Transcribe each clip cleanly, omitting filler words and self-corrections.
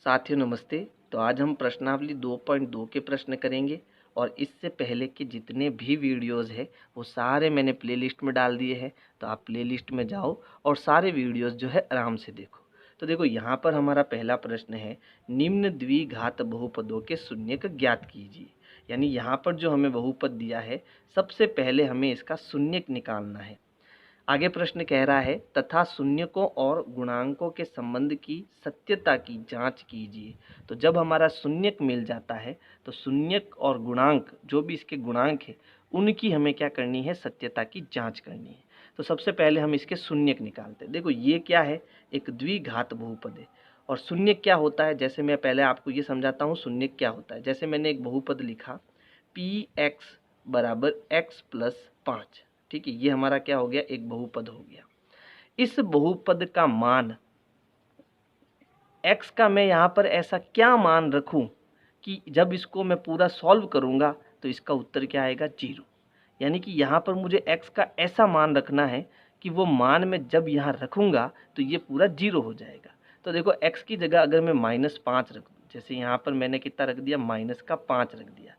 साथियों नमस्ते। तो आज हम प्रश्नावली 2.2 के प्रश्न करेंगे और इससे पहले के जितने भी वीडियोस है वो सारे मैंने प्लेलिस्ट में डाल दिए हैं। तो आप प्लेलिस्ट में जाओ और सारे वीडियोस जो है आराम से देखो। तो देखो यहाँ पर हमारा पहला प्रश्न है, निम्न द्विघात बहुपदों के शून्यक ज्ञात कीजिए। यानी यहाँ पर जो हमें बहुपद दिया है सबसे पहले हमें इसका शून्यक निकालना है। आगे प्रश्न कह रहा है, तथा शून्यकों और गुणांकों के संबंध की सत्यता की जांच कीजिए। तो जब हमारा शून्यक मिल जाता है तो शून्यक और गुणांक जो भी इसके गुणांक है उनकी हमें क्या करनी है, सत्यता की जांच करनी है। तो सबसे पहले हम इसके शून्यक निकालते हैं। देखो ये क्या है, एक द्विघात बहुपद है। और शून्यक क्या होता है, जैसे मैं पहले आपको ये समझाता हूँ शून्यक क्या होता है। जैसे मैंने एक बहुपद लिखा px बराबर x प्लस 5, ठीक है, ये हमारा क्या हो गया, एक बहुपद हो गया। इस बहुपद का मान x का मैं यहाँ पर ऐसा क्या मान रखूं कि जब इसको मैं पूरा सॉल्व करूंगा तो इसका उत्तर क्या आएगा, 0। यानी कि यहाँ पर मुझे x का ऐसा मान रखना है कि वो मान मैं जब यहाँ रखूंगा तो ये पूरा 0 हो जाएगा। तो देखो x की जगह अगर मैं -5 रख दूँ, जैसे यहाँ पर मैंने कितना रख दिया, -5 रख दिया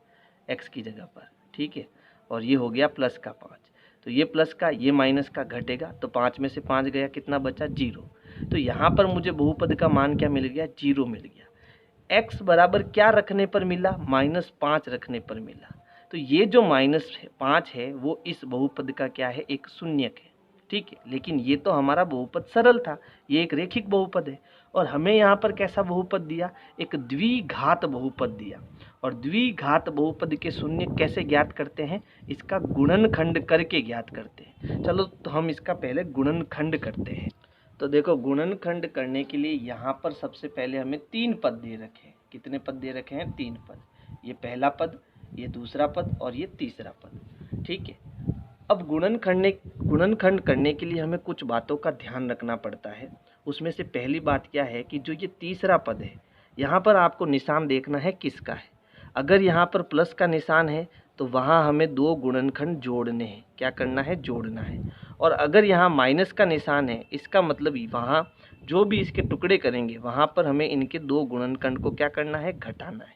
x की जगह पर, ठीक है, और ये हो गया +5। तो ये प्लस का ये माइनस का घटेगा तो 5 में से 5 गया, कितना बचा, 0। तो यहाँ पर मुझे बहुपद का मान क्या मिल गया, 0 मिल गया। x बराबर क्या रखने पर मिला, -5 रखने पर मिला। तो ये जो -5 है वो इस बहुपद का क्या है, एक शून्यक है, ठीक है। लेकिन ये तो हमारा बहुपद सरल था, ये एक रेखिक बहुपद है। और हमें यहाँ पर कैसा बहुपद दिया, एक द्विघात बहुपद दिया। और द्विघात बहुपद के शून्य कैसे ज्ञात करते हैं, इसका गुणनखंड करके ज्ञात करते हैं। चलो तो हम इसका पहले गुणनखंड करते हैं। तो देखो गुणनखंड करने के लिए यहाँ पर सबसे पहले हमें 3 पद दे रखे हैं। कितने पद दे रखे हैं, 3 पद। ये पहला पद, ये दूसरा पद और ये तीसरा पद, ठीक है। अब गुणनखंड करने के लिए हमें कुछ बातों का ध्यान रखना पड़ता है। उसमें से पहली बात क्या है कि जो ये तीसरा पद है यहाँ पर आपको निशान देखना है किसका है। अगर यहाँ पर प्लस का निशान है तो वहाँ हमें 2 गुणनखंड जोड़ने हैं। क्या करना है, जोड़ना है। और अगर यहाँ माइनस का निशान है, इसका मतलब वहाँ जो भी इसके टुकड़े करेंगे वहाँ पर हमें इनके 2 गुणनखंड को क्या करना है, घटाना है,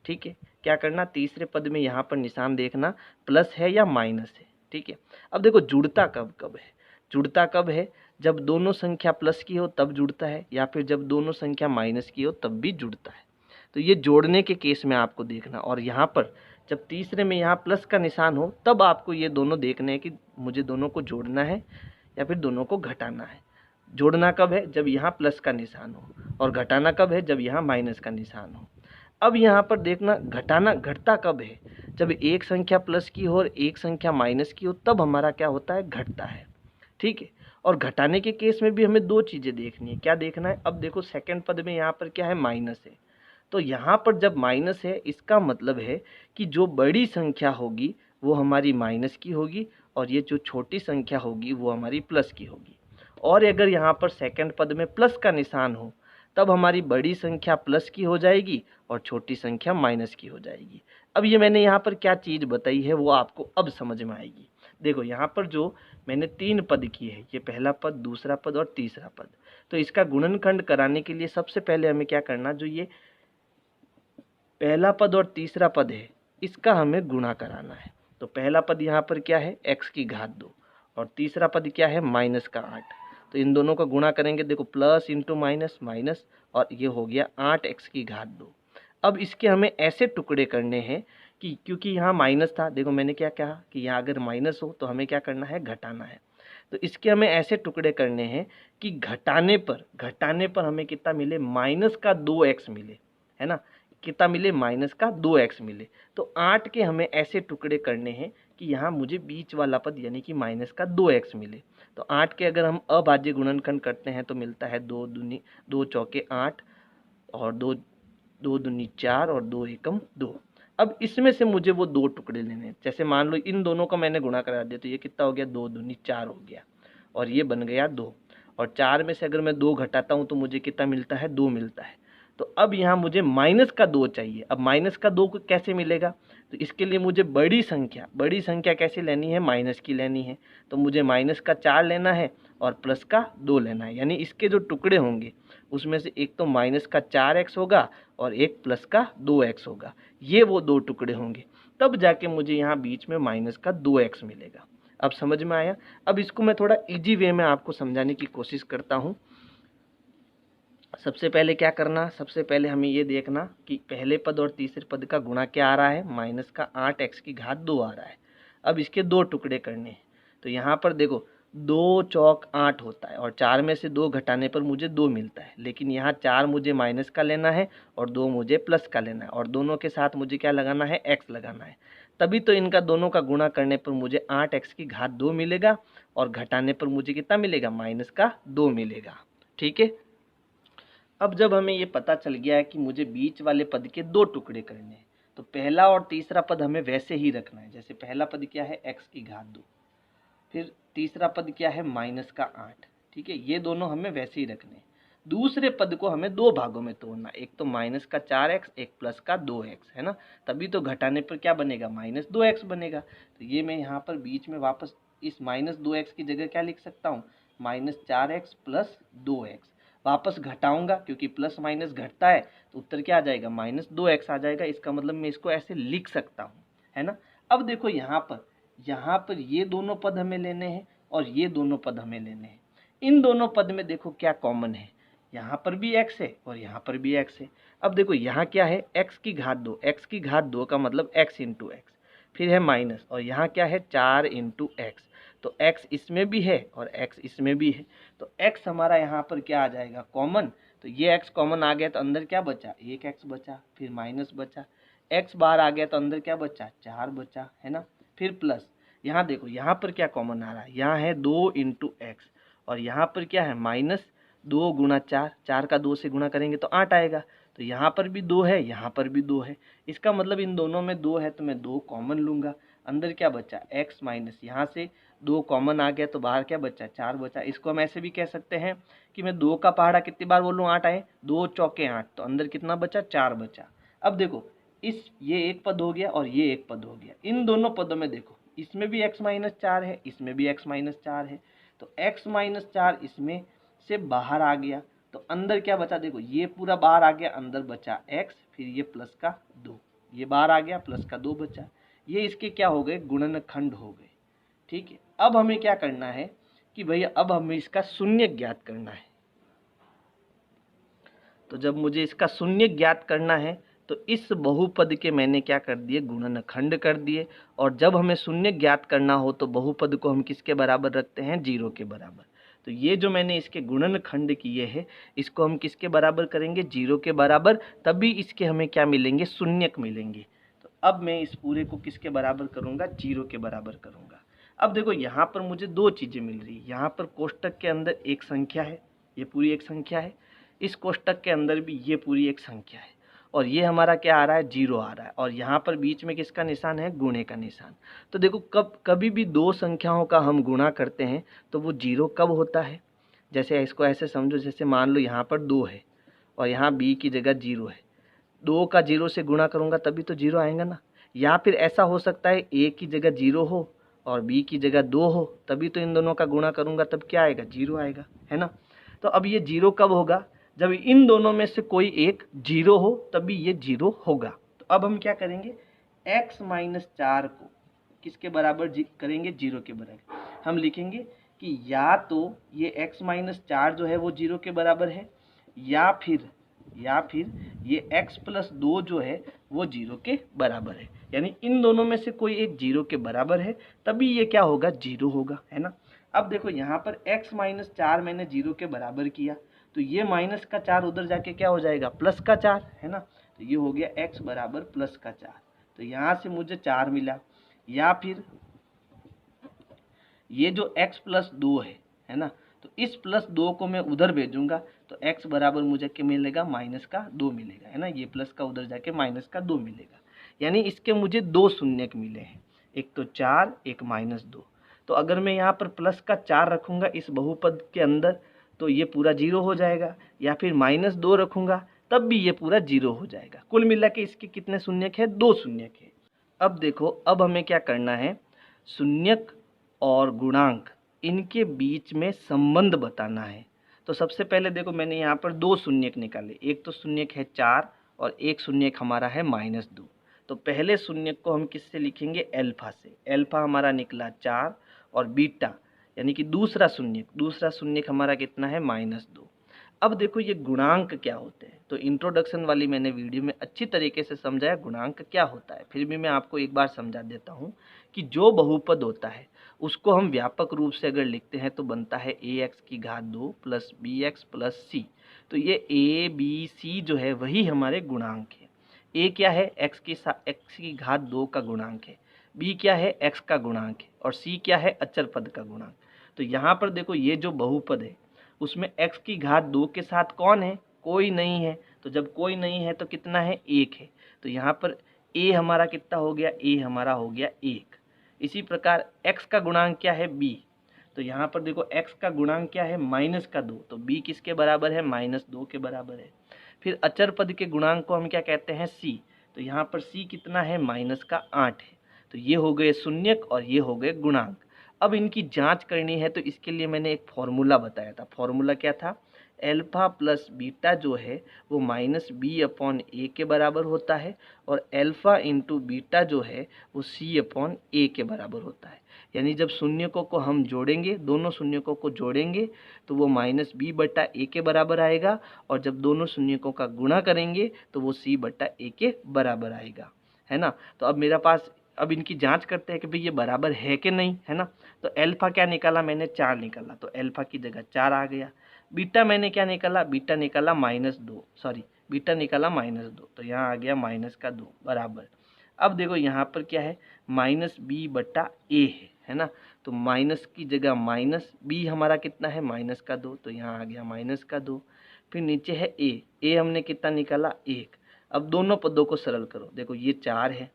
ठीक है। क्या करना, तीसरे पद में यहाँ पर निशान देखना प्लस है या माइनस है, ठीक है। अब देखो जुड़ता कब कब है, जुड़ता कब है, जब दोनों संख्या प्लस की हो तब जुड़ता है, या फिर जब दोनों संख्या माइनस की हो तब भी जुड़ता है। तो ये जोड़ने के केस में आपको देखना। और यहाँ पर जब तीसरे में यहाँ प्लस का निशान हो तब आपको ये दोनों देखने हैं कि मुझे दोनों को जोड़ना है या फिर दोनों को घटाना है। जोड़ना कब है, जब यहाँ प्लस का निशान हो, और घटाना कब है, जब यहाँ माइनस का निशान हो। अब यहाँ पर देखना घटाना घटता कब है, जब एक संख्या प्लस की हो और एक संख्या माइनस की हो तब हमारा क्या होता है, घटता है, ठीक है। और घटाने के केस में भी हमें 2 चीज़ें देखनी है। क्या देखना है, अब देखो सेकंड पद में यहाँ पर क्या है, माइनस है। तो यहाँ पर जब माइनस है इसका मतलब है कि जो बड़ी संख्या होगी वो हमारी माइनस की होगी और ये जो छोटी संख्या होगी वो हमारी प्लस की होगी। और अगर यहाँ पर सेकंड पद में प्लस का निशान हो तब हमारी बड़ी संख्या प्लस की हो जाएगी और छोटी संख्या माइनस की हो जाएगी। अब ये मैंने यहाँ पर क्या चीज़ बताई है वो आपको अब समझ में आएगी। देखो यहाँ पर जो मैंने 3 पद किए हैं, ये पहला पद, दूसरा पद और तीसरा पद। तो इसका गुणनखंड कराने के लिए सबसे पहले हमें क्या करना, जो ये पहला पद और तीसरा पद है इसका हमें गुणा कराना है। तो पहला पद यहाँ पर क्या है, x की घात 2 और तीसरा पद क्या है, -8। तो इन दोनों का गुणा करेंगे, देखो प्लस इंटू माइनस माइनस, और ये हो गया 8x की घात 2। अब इसके हमें ऐसे टुकड़े करने हैं कि क्योंकि यहाँ माइनस था, देखो मैंने क्या कहा कि यहाँ अगर माइनस हो तो हमें क्या करना है, घटाना है। तो इसके हमें ऐसे टुकड़े करने हैं कि घटाने पर हमें कितना मिले, -2x मिले, है ना। कितना मिले, -2x मिले। तो 8 के हमें ऐसे टुकड़े करने हैं कि यहाँ मुझे बीच वाला पद यानी कि -2x मिले। तो 8 के अगर हम अभाज्य गुणनखंड करते हैं तो मिलता है 2 चौके 8 और 2 दूनी 4 और 2 एकम 2। अब इसमें से मुझे वो 2 टुकड़े लेने हैं। जैसे मान लो इन दोनों का मैंने गुणा करा दिया तो ये कितना हो गया, 2 दूनी 4 हो गया और ये बन गया 2। और 4 में से अगर मैं 2 घटाता हूँ तो मुझे कितना मिलता है, 2 मिलता है। तो अब यहाँ मुझे माइनस का 2 चाहिए। अब माइनस का 2 को कैसे मिलेगा? तो इसके लिए मुझे बड़ी संख्या कैसे लेनी है? माइनस की लेनी है। तो मुझे माइनस का 4 लेना है और प्लस का 2 लेना है। यानी इसके जो टुकड़े होंगे उसमें से एक तो माइनस का 4x होगा और एक प्लस का 2x होगा। ये वो 2 टुकड़े होंगे, तब जाके मुझे यहाँ बीच में माइनस का 2x मिलेगा। अब समझ में आया? अब इसको मैं थोड़ा इजी वे में आपको समझाने की कोशिश करता हूँ। सबसे पहले क्या करना? सबसे पहले हमें ये देखना कि पहले पद और तीसरे पद का गुणा क्या आ रहा है? माइनस का 8x की घात 2 आ रहा है। अब इसके 2 टुकड़े करने हैं। तो यहाँ पर देखो 2 चौक 8 होता है और 4 में से 2 घटाने पर मुझे 2 मिलता है। लेकिन यहाँ 4 मुझे माइनस का लेना है और 2 मुझे प्लस का लेना है और दोनों के साथ मुझे क्या लगाना है? x लगाना है। तभी तो इनका दोनों का गुणा करने पर मुझे 8x की घात 2 मिलेगा और घटाने पर मुझे कितना मिलेगा? माइनस का 2 मिलेगा। ठीक है। अब जब हमें ये पता चल गया है कि मुझे बीच वाले पद के 2 टुकड़े करने हैं, तो पहला और तीसरा पद हमें वैसे ही रखना है। जैसे पहला पद क्या है? x की घात 2, फिर तीसरा पद क्या है? माइनस का 8। ठीक है, ये दोनों हमें वैसे ही रखने हैं। दूसरे पद को हमें 2 भागों में तोड़ना, एक तो माइनस का 4x, एक प्लस का 2x, है ना। तभी तो घटाने पर क्या बनेगा? माइनस 2x बनेगा। तो ये मैं यहाँ पर बीच में वापस इस माइनस 2x की जगह क्या लिख सकता हूँ? Minus 4x plus 2x। वापस घटाऊंगा क्योंकि प्लस माइनस घटता है, तो उत्तर क्या आ जाएगा? माइनस 2x आ जाएगा। इसका मतलब मैं इसको ऐसे लिख सकता हूँ, है ना। अब देखो यहाँ पर ये दोनों पद हमें लेने हैं और ये दोनों पद हमें लेने हैं। इन दोनों पद में देखो क्या कॉमन है? यहाँ पर भी x है और यहाँ पर भी x है। अब देखो यहाँ क्या है? x की घात 2। x की घात 2 का मतलब x इंटू एक्स, फिर है माइनस, और यहाँ क्या है? 4 इंटू एक्स। तो x इसमें भी है और x इसमें भी है। तो x हमारा यहाँ पर क्या आ जाएगा? कॉमन। तो ये x कॉमन आ गया तो अंदर क्या बचा? 1x बचा, फिर माइनस बचा, x बाहर आ गया तो अंदर क्या बचा? 4 बचा, है ना। फिर प्लस, यहाँ देखो यहाँ पर क्या कॉमन आ रहा है? यहाँ है 2 इंटू एक्स और यहाँ पर क्या है? माइनस 2 गुणा 4, 4 का 2 से गुणा करेंगे तो 8 आएगा। तो यहाँ पर भी 2 है, यहाँ पर भी 2 है। इसका मतलब इन दोनों में 2 है तो मैं 2 कॉमन लूँगा। अंदर क्या बचा? x माइनस, यहाँ से 2 कॉमन आ गया तो बाहर क्या बचा? 4 बचा। इसको हम ऐसे भी कह सकते हैं कि मैं 2 का पहाड़ा कितनी बार बोलूँ? 8 आए, 2 चौके 8, तो अंदर कितना बचा? 4 बचा। अब देखो ये एक पद हो गया और ये एक पद हो गया। इन दोनों पदों में देखो इसमें भी x माइनस 4 है, इसमें भी x माइनस 4 है। तो x माइनस 4 इसमें से बाहर आ गया तो अंदर क्या बचा? देखो ये पूरा बाहर आ गया, अंदर बचा x, फिर ये प्लस का 2, ये बाहर आ गया, प्लस का 2 बचा। ये इसके क्या हो गए? गुणनखंड हो गए। ठीक है। अब हमें क्या करना है कि भैया अब हमें इसका शून्य ज्ञात करना है। तो जब मुझे इसका शून्य ज्ञात करना है तो इस बहुपद के मैंने क्या कर दिए? गुणनखंड कर दिए। और जब हमें शून्य ज्ञात करना हो तो बहुपद को हम किसके बराबर रखते हैं? 0 के बराबर। तो ये जो मैंने इसके गुणनखंड किए हैं इसको हम किसके बराबर करेंगे? 0 के बराबर। तभी इसके हमें क्या मिलेंगे? शून्यक मिलेंगे। तो अब मैं इस पूरे को किसके बराबर करूँगा? 0 के बराबर करूँगा। अब देखो यहाँ पर मुझे 2 चीज़ें मिल रही है। यहाँ पर कोष्टक के अंदर एक संख्या है, ये पूरी एक संख्या है। इस कोष्टक के अंदर भी ये पूरी एक संख्या है और ये हमारा क्या आ रहा है? 0 आ रहा है। और यहाँ पर बीच में किसका निशान है? गुणे का निशान। तो देखो कभी भी 2 संख्याओं का हम गुणा करते हैं तो वो 0 कब होता है? जैसे इसको ऐसे समझो, जैसे मान लो यहाँ पर 2 है और यहाँ b की जगह 0 है। 2 का 0 से गुणा करूँगा तभी तो 0 आएगा ना। या फिर ऐसा हो सकता है a की जगह 0 हो और b की जगह 2 हो, तभी तो इन दोनों का गुणा करूँगा तब क्या आएगा? 0 आएगा, है ना। तो अब ये 0 कब होगा? जब इन दोनों में से कोई एक 0 हो तभी ये 0 होगा। तो अब हम क्या करेंगे? x माइनस 4 को किसके बराबर करेंगे? 0 के बराबर। हम लिखेंगे कि या तो ये x माइनस 4 जो है वो 0 के बराबर है या फिर ये x प्लस 2 जो है वो 0 के बराबर है। यानी इन दोनों में से कोई एक 0 के बराबर है तभी ये क्या होगा? 0 होगा, है ना। अब देखो यहाँ पर x माइनस 4 मैंने 0 के बराबर किया तो ये माइनस का 4 उधर जाके क्या हो जाएगा? प्लस का 4, है ना। तो ये हो गया x बराबर प्लस का 4। तो यहाँ से मुझे 4 मिला। या फिर ये जो x प्लस 2 है ना, तो इस प्लस 2 को मैं उधर भेजूंगा तो x बराबर मुझे क्या मिलेगा? माइनस का 2 मिलेगा, है ना। ये प्लस का उधर जाके माइनस का 2 मिलेगा। यानी इसके मुझे 2 शून्यक मिले हैं, एक तो 4, एक माइनस 2। तो अगर मैं यहाँ पर प्लस का 4 रखूँगा इस बहुपद के अंदर तो ये पूरा 0 हो जाएगा, या फिर माइनस 2 रखूँगा तब भी ये पूरा 0 हो जाएगा। कुल मिला के इसके कितने शून्यक है? 2 शून्यक है। अब देखो, अब हमें क्या करना है, शून्यक और गुणांक इनके बीच में संबंध बताना है। तो सबसे पहले देखो, मैंने यहाँ पर 2 शून्यक निकाले। एक तो शून्यक है 4 और एक शून्यक हमारा है -2। तो पहले शून्यक को हम किससे लिखेंगे? अल्फा से। अल्फा हमारा निकला 4 और बीटा यानी कि दूसरा शून्यक हमारा कितना है? -2। अब देखो ये गुणांक क्या होते हैं। तो इंट्रोडक्शन वाली मैंने वीडियो में अच्छी तरीके से समझाया गुणांक क्या होता है, फिर भी मैं आपको एक बार समझा देता हूँ कि जो बहुपद होता है उसको हम व्यापक रूप से अगर लिखते हैं तो बनता है ax² plus bx plus c। तो ये a b c जो है वही हमारे गुणांक है। a क्या है? x² का गुणांक है, b क्या है? x का गुणांक है, और c क्या है? अचर पद का गुणांक। तो यहाँ पर देखो ये जो बहुपद है उसमें x² के साथ कौन है? कोई नहीं है। तो जब कोई नहीं है तो कितना है? 1 है। तो यहाँ पर a हमारा कितना हो गया? a हमारा हो गया 1। इसी प्रकार x का गुणांक क्या है? b। तो यहाँ पर देखो x का गुणांक क्या है? -2। तो b किसके बराबर है? -2 के बराबर है। फिर अचर पद के गुणांक को हम क्या कहते हैं? c। तो यहाँ पर c कितना है? -8 है। तो ये हो गए शून्यक और ये हो गए गुणांक। अब इनकी जांच करनी है तो इसके लिए मैंने एक फॉर्मूला बताया था। फॉर्मूला क्या था? अल्फा प्लस बीटा जो है वो -b/a के बराबर होता है, और अल्फा इंटू बीटा जो है वो c/a के बराबर होता है। यानी जब शून्यकों को हम जोड़ेंगे, दोनों शून्यकों को जोड़ेंगे तो वो -b/a के बराबर आएगा, और जब दोनों शून्यकों का गुणा करेंगे तो वो c/a के बराबर आएगा, है ना। तो अब मेरा पास, अब इनकी जांच करते हैं कि भाई ये बराबर है कि नहीं, है ना। तो अल्फा क्या निकाला मैंने? 4 निकाला, तो अल्फा की जगह 4 आ गया। बीटा मैंने क्या निकाला? बीटा निकाला बीटा निकाला -2, तो यहाँ आ गया -2 बराबर। अब देखो यहाँ पर क्या है? -b/a है ना। तो माइनस की जगह माइनस, b हमारा कितना है? -2, तो यहाँ आ गया -2। फिर नीचे है a हमने कितना निकाला? 1। अब दोनों पदों को सरल करो। देखो ये 4 है,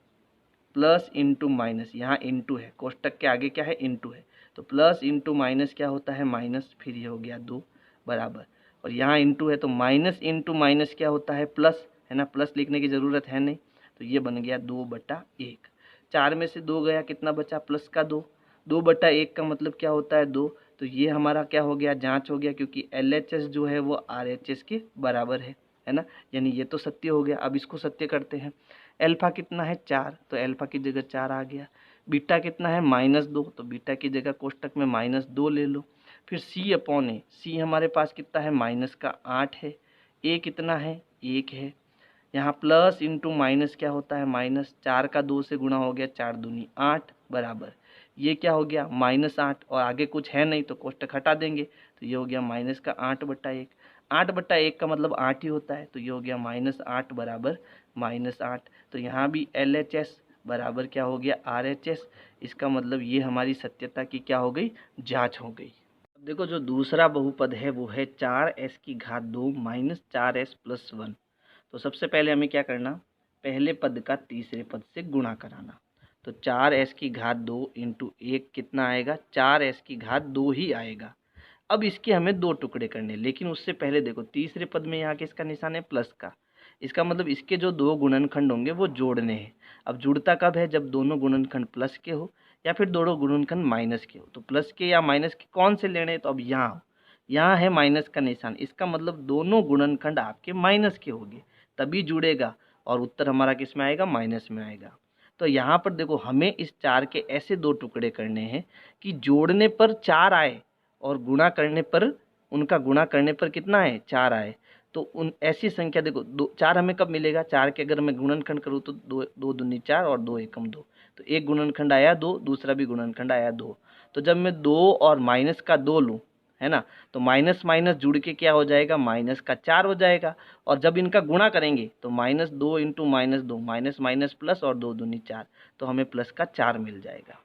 प्लस इंटू माइनस, यहाँ इंटू है, कोष्टक के आगे क्या है? इंटू है। तो प्लस इंटू माइनस क्या होता है? माइनस। फिर ये हो गया 2 बराबर, और यहाँ इंटू है तो माइनस इंटू माइनस क्या होता है? प्लस, है ना। प्लस लिखने की ज़रूरत है नहीं, तो ये बन गया 2/1। 4 में से 2 गया, कितना बचा? प्लस का 2। 2/1 का मतलब क्या होता है? 2। तो ये हमारा क्या हो गया? जांच हो गया, क्योंकि LHS जो है वो RHS के बराबर है ना। यानी ये तो सत्य हो गया। अब इसको सत्य करते हैं। अल्फा कितना है? 4, तो अल्फा की जगह 4 आ गया। बीटा कितना है? -2, तो बीटा की जगह कोष्टक में -2 ले लो। फिर c/a, c हमारे पास कितना है? -8 है। a कितना है? 1 है। यहाँ प्लस इंटू माइनस क्या होता है? माइनस। 4 का 2 से गुणा हो गया, 4 दूनी 8 बराबर। ये क्या हो गया? -8, और आगे कुछ है नहीं तो कोष्टक हटा देंगे, तो ये हो गया -8/1। 8/1 का मतलब 8 ही होता है, तो ये हो गया -8 बराबर -8। तो यहाँ भी LHS बराबर क्या हो गया? RHS। इसका मतलब ये हमारी सत्यता की क्या हो गई? जांच हो गई। अब देखो जो दूसरा बहुपद है वो है 4s² माइनस 4s प्लस 1। तो सबसे पहले हमें क्या करना? पहले पद का तीसरे पद से गुणा कराना। तो 4s² इंटू 1 कितना आएगा? 4s² ही आएगा। अब इसके हमें 2 टुकड़े करने, लेकिन उससे पहले देखो तीसरे पद में यहाँ किसका निशान है? प्लस का। इसका मतलब इसके जो 2 गुणनखंड होंगे वो जोड़ने हैं। अब जुड़ता कब है? जब दोनों गुणनखंड प्लस के हो या फिर दोनों गुणनखंड माइनस के हो। तो प्लस के या माइनस के कौन से लेने? तो अब यहाँ है माइनस का निशान, इसका मतलब दोनों गुणनखंड आपके माइनस के होंगे, तभी जुड़ेगा, और उत्तर हमारा किस में आएगा? माइनस में आएगा। तो यहाँ पर देखो हमें इस 4 के ऐसे 2 टुकड़े करने हैं कि जोड़ने पर 4 आए और गुणा करने पर, उनका गुणा करने पर कितना है? 4 आए। तो उन ऐसी संख्या देखो 4 हमें कब मिलेगा? 4 के अगर मैं गुणनखंड करूँ तो 2 दूनी 4 और 2 एकम 2, तो एक गुणनखंड आया 2, दूसरा भी गुणनखंड आया 2। तो जब मैं 2 और माइनस का 2 लूँ, है ना, तो माइनस माइनस जुड़ के क्या हो जाएगा? माइनस का 4 हो जाएगा। और जब इनका गुणा करेंगे तो -2 इंटू -2, माइनस माइनस प्लस, और 2 दूनी 4, तो हमें प्लस का 4 मिल जाएगा,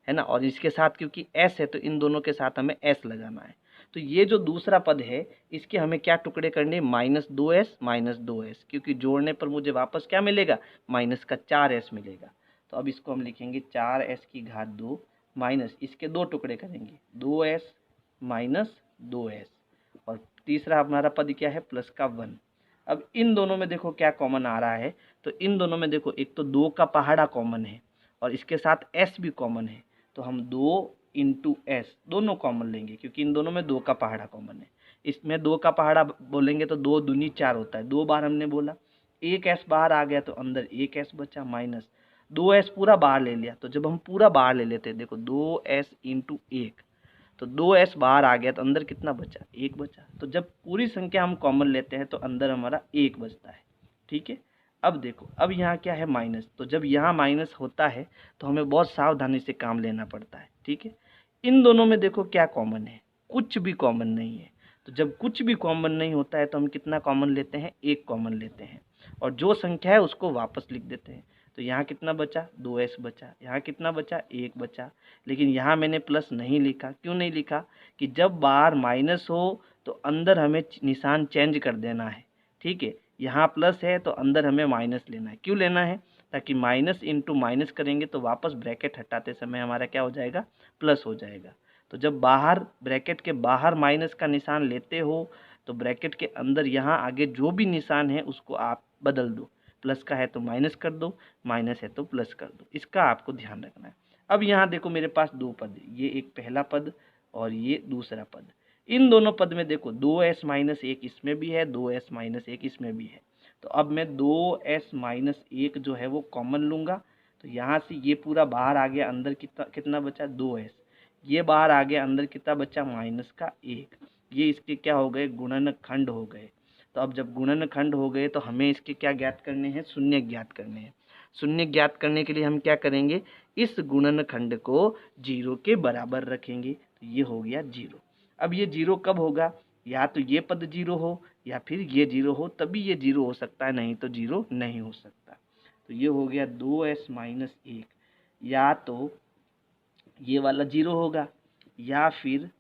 है ना। और इसके साथ क्योंकि s है तो इन दोनों के साथ हमें s लगाना है। तो ये जो दूसरा पद है इसके हमें क्या टुकड़े करने? -2s, क्योंकि जोड़ने पर मुझे वापस क्या मिलेगा? माइनस का 4s मिलेगा। तो अब इसको हम लिखेंगे 4s² माइनस, इसके 2 टुकड़े करेंगे, 2s माइनस 2s, और तीसरा हमारा पद क्या है? प्लस का 1। अब इन दोनों में देखो क्या कॉमन आ रहा है, तो इन दोनों में देखो एक तो 2 का पहाड़ा कॉमन है और इसके साथ s भी कॉमन है, तो हम 2 इंटू एस दोनों कॉमन लेंगे क्योंकि इन दोनों में 2 का पहाड़ा कॉमन है। इसमें 2 का पहाड़ा बोलेंगे तो 2 दूनी 4 होता है, 2 बार हमने बोला, एक एस बाहर आ गया तो अंदर एक एस बचा, माइनस 2s पूरा बाहर ले लिया, तो जब हम पूरा बाहर ले लेते हैं देखो 2s इंटू 1, तो 2s बाहर आ गया तो अंदर कितना बचा, 1 बचा। तो जब पूरी संख्या हम कॉमन लेते हैं तो अंदर हमारा 1 बचता है। ठीक है, अब देखो अब यहाँ क्या है माइनस, तो जब यहाँ माइनस होता है तो हमें बहुत सावधानी से काम लेना पड़ता है। ठीक है, इन दोनों में देखो क्या कॉमन है, कुछ भी कॉमन नहीं है। तो जब कुछ भी कॉमन नहीं होता है तो हम कितना कॉमन लेते हैं, 1 कॉमन लेते हैं और जो संख्या है उसको वापस लिख देते हैं। तो यहाँ कितना बचा, 2s बचा, यहाँ कितना बचा, 1 बचा। लेकिन यहाँ मैंने प्लस नहीं लिखा, क्यों नहीं लिखा, कि जब बाहर माइनस हो तो अंदर हमें निशान चेंज कर देना है। ठीक है, यहाँ प्लस है तो अंदर हमें माइनस लेना है, क्यों लेना है, ताकि माइनस इंटू माइनस करेंगे तो वापस ब्रैकेट हटाते समय हमारा क्या हो जाएगा, प्लस हो जाएगा। तो जब बाहर ब्रैकेट के बाहर माइनस का निशान लेते हो तो ब्रैकेट के अंदर यहाँ आगे जो भी निशान है उसको आप बदल दो, प्लस का है तो माइनस कर दो, माइनस है तो प्लस कर दो, इसका आपको ध्यान रखना है। अब यहाँ देखो मेरे पास 2 पद है, ये एक पहला पद और ये दूसरा पद। इन दोनों पद में देखो 2s माइनस 1 इसमें भी है, 2s माइनस 1 इसमें भी है। तो अब मैं 2s माइनस 1 जो है वो कॉमन लूँगा, तो यहाँ से ये पूरा बाहर आ गया, अंदर कितना कितना बचा, 2s, ये बाहर आ गया, अंदर कितना बचा, माइनस का 1। ये इसके क्या हो गए, गुणनखंड हो गए। तो अब जब गुणनखंड हो गए तो हमें इसके क्या ज्ञात करने हैं, शून्य ज्ञात करने हैं। शून्य ज्ञात करने के लिए हम क्या करेंगे, इस गुणनखंड को 0 के बराबर रखेंगे, तो ये हो गया 0। अब ये 0 कब होगा, या तो ये पद 0 हो या फिर ये 0 हो, तभी ये 0 हो सकता है, नहीं तो 0 नहीं हो सकता। तो ये हो गया 2s माइनस 1, या तो ये वाला 0 होगा या फिर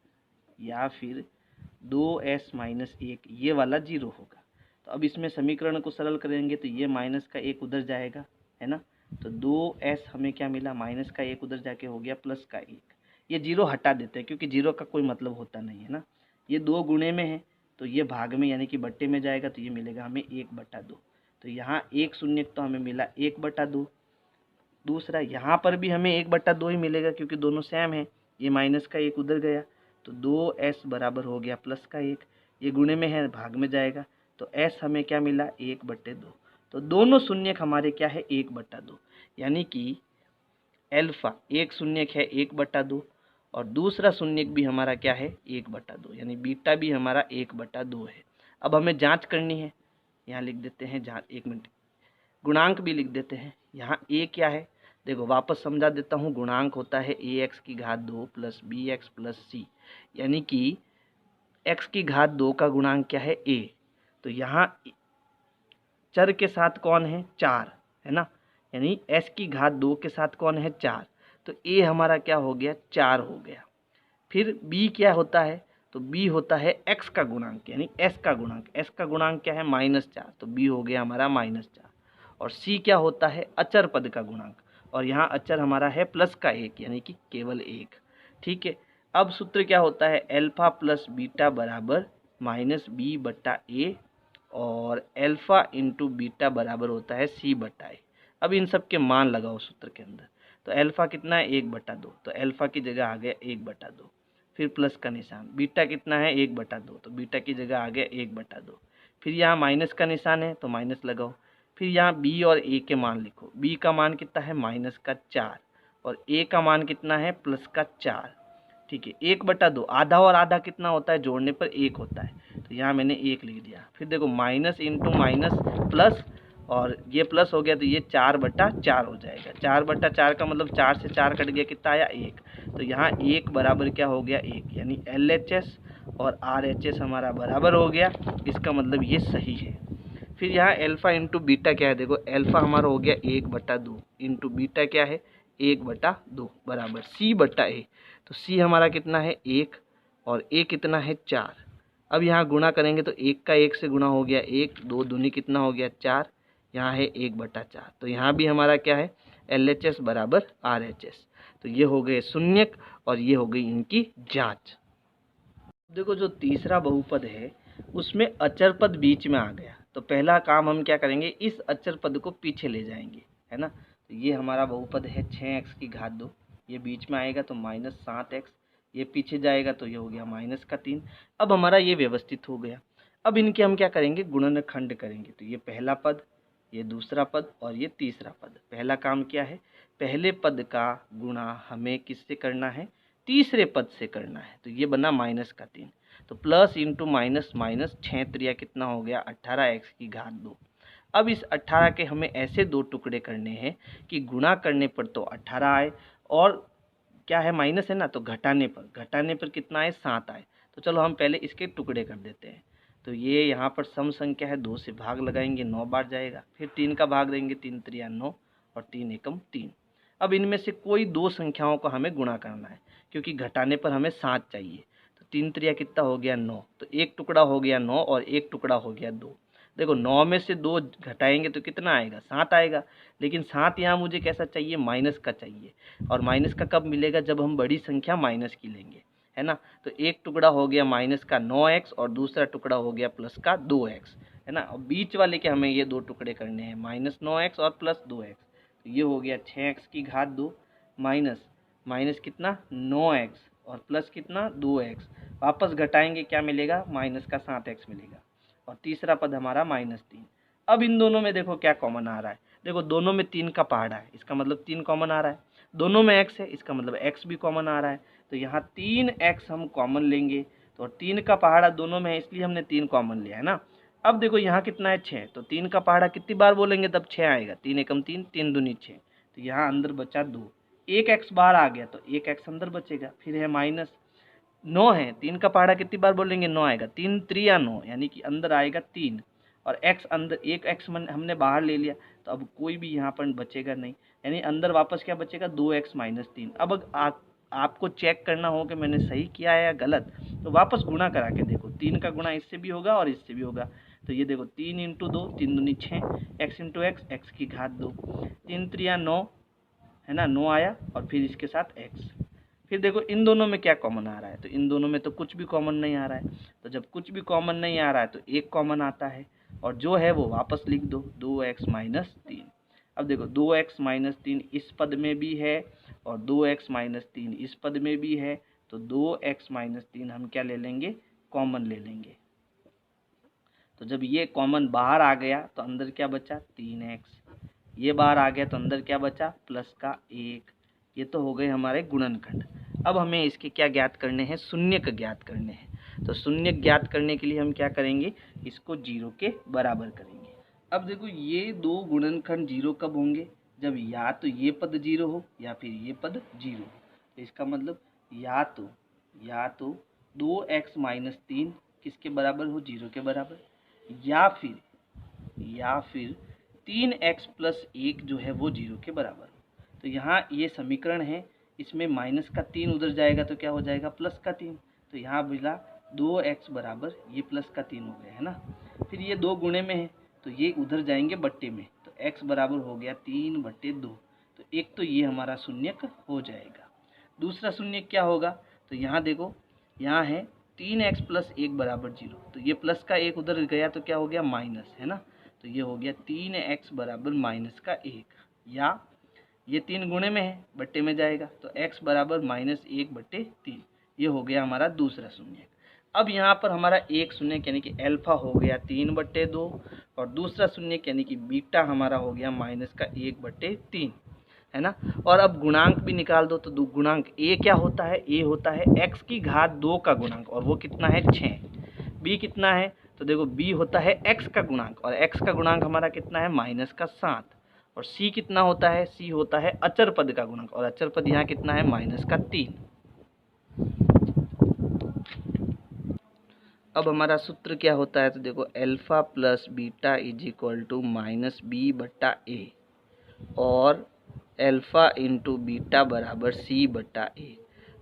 2s माइनस 1 ये वाला 0 होगा। तो अब इसमें समीकरण को सरल करेंगे तो ये माइनस का 1 उधर जाएगा, है ना, तो 2s हमें क्या मिला, माइनस का 1 उधर जाके हो गया प्लस का 1। ये 0 हटा देते हैं क्योंकि 0 का कोई मतलब होता नहीं है ना, ये 2 गुणे में है तो ये भाग में यानी कि बट्टे में जाएगा, तो ये मिलेगा हमें 1/2। तो यहाँ एक शून्य तो हमें मिला 1/2। दूसरा यहाँ पर भी हमें 1/2 ही मिलेगा क्योंकि दोनों सेम है, ये माइनस का 1 उधर गया, तो 2s बराबर हो गया प्लस का 1, ये गुणे में है भाग में जाएगा, तो s हमें क्या मिला, 1/2। तो दोनों शून्यक हमारे क्या है, 1/2, यानी कि एल्फा एक शून्यक है 1/2 और दूसरा शून्यक भी हमारा क्या है, 1/2, यानी बीटा भी हमारा 1/2 है। अब हमें जांच करनी है, यहाँ लिख देते हैं जांच, 1 मिनट, गुणांक भी लिख देते हैं। यहाँ a क्या है, देखो वापस समझा देता हूँ, गुणांक होता है ax की घात 2 प्लस bx प्लस c, यानी कि x की घात 2 का गुणांक क्या है, a। तो यहाँ चर के साथ कौन है, 4, है ना, यानी s की घात 2 के साथ कौन है, 4, तो a हमारा क्या हो गया, 4 हो गया। फिर b क्या होता है, तो b होता है x का गुणांक यानी s का गुणांक, s का गुणांक क्या है, -4, तो b हो गया हमारा -4। और c क्या होता है, अचर पद का गुणांक, और यहाँ अचर हमारा है प्लस का 1 यानी कि केवल 1। ठीक है, अब सूत्र क्या होता है, एल्फा प्लस बीटा बराबर -b/a और एल्फा इंटू बीटा बराबर होता है c/a। अब इन सब के मान लगाओ सूत्र के अंदर, तो एल्फा कितना है, 1/2, तो एल्फा की जगह आ गया 1/2, फिर प्लस का निशान, बीटा कितना है, 1/2, तो बीटा की जगह आ गया 1/2, फिर यहाँ माइनस का निशान है तो माइनस लगाओ, फिर यहाँ b और a के मान लिखो, b का मान कितना है, -4 और a का मान कितना है, +4। ठीक है, 1/2, आधा और आधा कितना होता है, जोड़ने पर 1 होता है, तो यहाँ मैंने 1 लिख दिया। फिर देखो माइनस इंटू माइनस प्लस, और ये प्लस हो गया तो ये 4/4 हो जाएगा। 4/4 का मतलब 4 से 4 कट गया, कितना आया, 1, तो यहाँ 1 बराबर क्या हो गया, 1, यानी LHS और RHS हमारा बराबर हो गया, इसका मतलब ये सही है। फिर यहाँ एल्फा इंटू बीटा क्या है, देखो एल्फा हमारा हो गया 1/2 इंटू बीटा क्या है, 1/2 बराबर c/a, तो c हमारा कितना है, 1 और a कितना है, 4। अब यहाँ गुणा करेंगे तो 1 का 1 से गुणा हो गया 1, 2 दूनी कितना हो गया, 4, यहाँ है 1/4, तो यहाँ भी हमारा क्या है, LHS बराबर RHS। तो ये हो गए शून्यक और ये हो गई इनकी जांच। देखो जो तीसरा बहुपद है उसमें अचर पद बीच में आ गया, तो पहला काम हम क्या करेंगे, इस अचर पद को पीछे ले जाएंगे, है ना। तो ये हमारा बहुपद है 6x की घात 2, ये बीच में आएगा तो -7x, ये पीछे जाएगा तो ये हो गया -3। अब हमारा ये व्यवस्थित हो गया। अब इनके हम क्या करेंगे, गुणनखंड करेंगे। तो ये पहला पद, ये दूसरा पद और ये तीसरा पद। पहला काम क्या है, पहले पद का गुणा हमें किससे करना है, तीसरे पद से करना है। तो ये बना -3, तो प्लस इंटू माइनस माइनस 6 त्रिया कितना हो गया 18x की घात 2। अब इस 18 के हमें ऐसे दो टुकड़े करने हैं कि गुणा करने पर तो 18 आए, और क्या है माइनस है ना, तो घटाने पर कितना आए 7 आए। तो चलो हम पहले इसके टुकड़े कर देते हैं। तो ये यहाँ पर सम संख्या है, 2 से भाग लगाएंगे 9 बार जाएगा, फिर 3 का भाग देंगे, 3 त्रिया 9 और 3 एकम 3। अब इनमें से कोई दो संख्याओं को हमें गुणा करना है, क्योंकि घटाने पर हमें 7 चाहिए। तो 3 त्रिया कितना हो गया 9, तो एक टुकड़ा हो गया 9 और एक टुकड़ा हो गया 2। देखो 9 में से 2 घटाएंगे तो कितना आएगा, 7 आएगा। लेकिन 7 यहाँ मुझे कैसा चाहिए, माइनस का चाहिए। और माइनस का कब मिलेगा, जब हम बड़ी संख्या माइनस की लेंगे, है ना। तो एक टुकड़ा हो गया माइनस का 9x और दूसरा टुकड़ा हो गया प्लस का 2x, है ना। और बीच वाले के हमें ये दो टुकड़े करने हैं, -9x और प्लस 2x। तो ये हो गया 6x की घात 2 माइनस माइनस कितना 9x और प्लस कितना 2x। वापस घटाएंगे क्या मिलेगा, माइनस का 7x मिलेगा। और तीसरा पद हमारा -3। अब इन दोनों में देखो क्या कॉमन आ रहा है, देखो दोनों में 3 का पहाड़ा है, इसका मतलब 3 कॉमन आ रहा है। दोनों में x है, इसका मतलब x भी कॉमन आ रहा है। तो यहाँ 3x हम कॉमन लेंगे, तो 3 का पहाड़ा दोनों में है, इसलिए हमने 3 कॉमन लिया है ना। अब देखो यहाँ कितना है 6, तो 3 का पहाड़ा कितनी बार बोलेंगे तब 6 आएगा, 3 एकम 3, 3 दूनी 6। तो यहाँ अंदर बचा 2, एक x बाहर आ गया तो एक x अंदर बचेगा। फिर है -9 है, 3 का पहाड़ा कितनी बार बोलेंगे 9 आएगा, 3 त्रिया 9, यानी कि अंदर आएगा 3 और x अंदर, एक x हमने बाहर ले लिया, तो अब कोई भी यहाँ पर बचेगा नहीं, यानी अंदर वापस क्या बचेगा 2x - 3। अब आपको चेक करना हो कि मैंने सही किया है या गलत, तो वापस गुणा करा के देखो, 3 का गुणा इससे भी होगा और इससे भी होगा। तो ये देखो 3 इंटू 2, 3 दूनी 6, x इंटू x की घात 2, 3 त्रिया 9, है ना, 9 आया और फिर इसके साथ x। फिर देखो इन दोनों में क्या कॉमन आ रहा है, तो इन दोनों में तो कुछ भी कॉमन नहीं आ रहा है। तो जब कुछ भी कॉमन नहीं आ रहा है तो एक कॉमन आता है, और जो है वो वापस लिख दो, 2x - 3। अब देखो 2x - 3 इस पद में भी है और 2x - 3 इस पद में भी है। तो 2x - 3 हम क्या ले लेंगे, कॉमन ले लेंगे। तो जब ये कॉमन बाहर आ गया तो अंदर क्या बचा 3x, ये बाहर आ गया तो अंदर क्या बचा प्लस का 1। ये तो हो गए हमारे गुणनखंड। अब हमें इसके क्या ज्ञात करने हैं, शून्यक ज्ञात करने हैं। तो शून्यक ज्ञात करने के लिए हम क्या करेंगे, इसको 0 के बराबर करेंगे। अब देखो ये दो गुणनखंड 0 कब होंगे, जब या तो ये पद 0 हो या फिर ये पद 0 हो। तो इसका मतलब या तो 2x - 3 किसके बराबर हो, 0 के बराबर, या फिर 3x + 1 जो है वो 0 के बराबर हो। तो यहाँ ये समीकरण है, इसमें माइनस का 3 उधर जाएगा तो क्या हो जाएगा प्लस का 3। तो यहाँ मिला 2x बराबर ये प्लस का 3 हो गया, है ना। फिर ये 2 गुणे में है तो ये उधर जाएंगे बट्टे में, तो x बराबर हो गया 3/2। तो एक तो ये हमारा शून्यक हो जाएगा। दूसरा शून्यक क्या होगा, तो यहाँ देखो, यहाँ है 3x + 1 बराबर 0। तो ये प्लस का 1 उधर गया तो क्या हो गया माइनस, है ना। तो ये हो गया 3x बराबर -1, या ये 3 गुणे में है बट्टे में जाएगा तो x बराबर -1/3। ये हो गया हमारा दूसरा शून्यक। अब यहाँ पर हमारा एक शून्यक यानी कि अल्फा हो गया 3/2 और दूसरा शून्यक यानी कि बीटा हमारा हो गया -1/3, है ना। और अब गुणांक भी निकाल दो, तो गुणांक a क्या होता है, a होता है x की घात 2 का गुणांक, और वो कितना है 6। b कितना है, तो देखो b होता है x का गुणांक, और x का गुणांक हमारा कितना है -7। और c कितना होता है, c होता है अचर पद का गुणांक, और अचर पद यहाँ कितना है -3। अब हमारा सूत्र क्या होता है, तो देखो alpha plus beta is equal to -b/a और अल्फा इंटू बीटा बराबर c/a।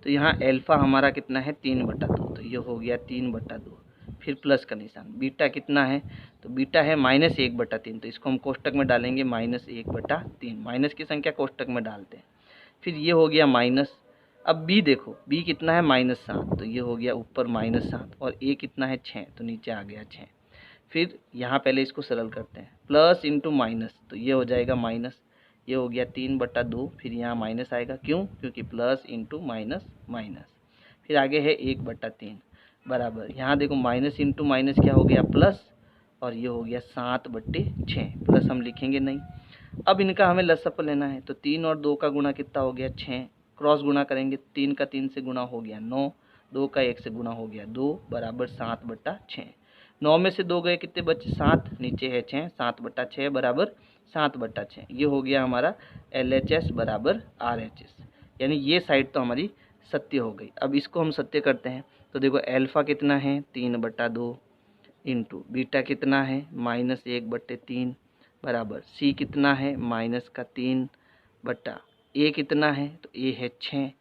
तो यहाँ अल्फा हमारा कितना है 3/2, तो ये हो गया 3/2, फिर प्लस का निशान। बीटा कितना है, तो बीटा है -1/3, तो इसको हम कोष्टक में डालेंगे -1/3, माइनस की संख्या कोष्टक में डालते हैं। फिर ये हो गया माइनस। अब b देखो, b कितना है -7, तो ये हो गया ऊपर -7, और a कितना है 6, तो नीचे आ गया 6। फिर यहाँ पहले इसको सरल करते हैं, प्लस इंटू माइनस, तो ये हो जाएगा माइनस, ये हो गया 3/2, फिर यहाँ माइनस आएगा, क्यों? क्योंकि प्लस इंटू माइनस माइनस, फिर आगे है 1/3 बराबर, यहाँ देखो माइनस इंटू माइनस क्या हो गया? प्लस, और ये हो गया 7/6, प्लस हम लिखेंगे नहीं। अब इनका हमें लसअप लेना है, तो 3 और 2 का गुणा कितना हो गया? 6, क्रॉस गुणा करेंगे, 3 का 3 से गुणा हो गया 9, 2 का 1 से गुणा हो गया 2 बराबर 7/6। 9 में से 2 गए, कितने बचे? 7, नीचे है 6, 7/6 बराबर 7/6। ये हो गया हमारा LHS बराबर RHS, यानी ये साइड तो हमारी सत्य हो गई। अब इसको हम सत्य करते हैं, तो देखो अल्फा कितना है? 3/2 इंटू बीटा कितना है? -1/3 बराबर सी कितना है? -3 बटा ए कितना है? तो ए है 6।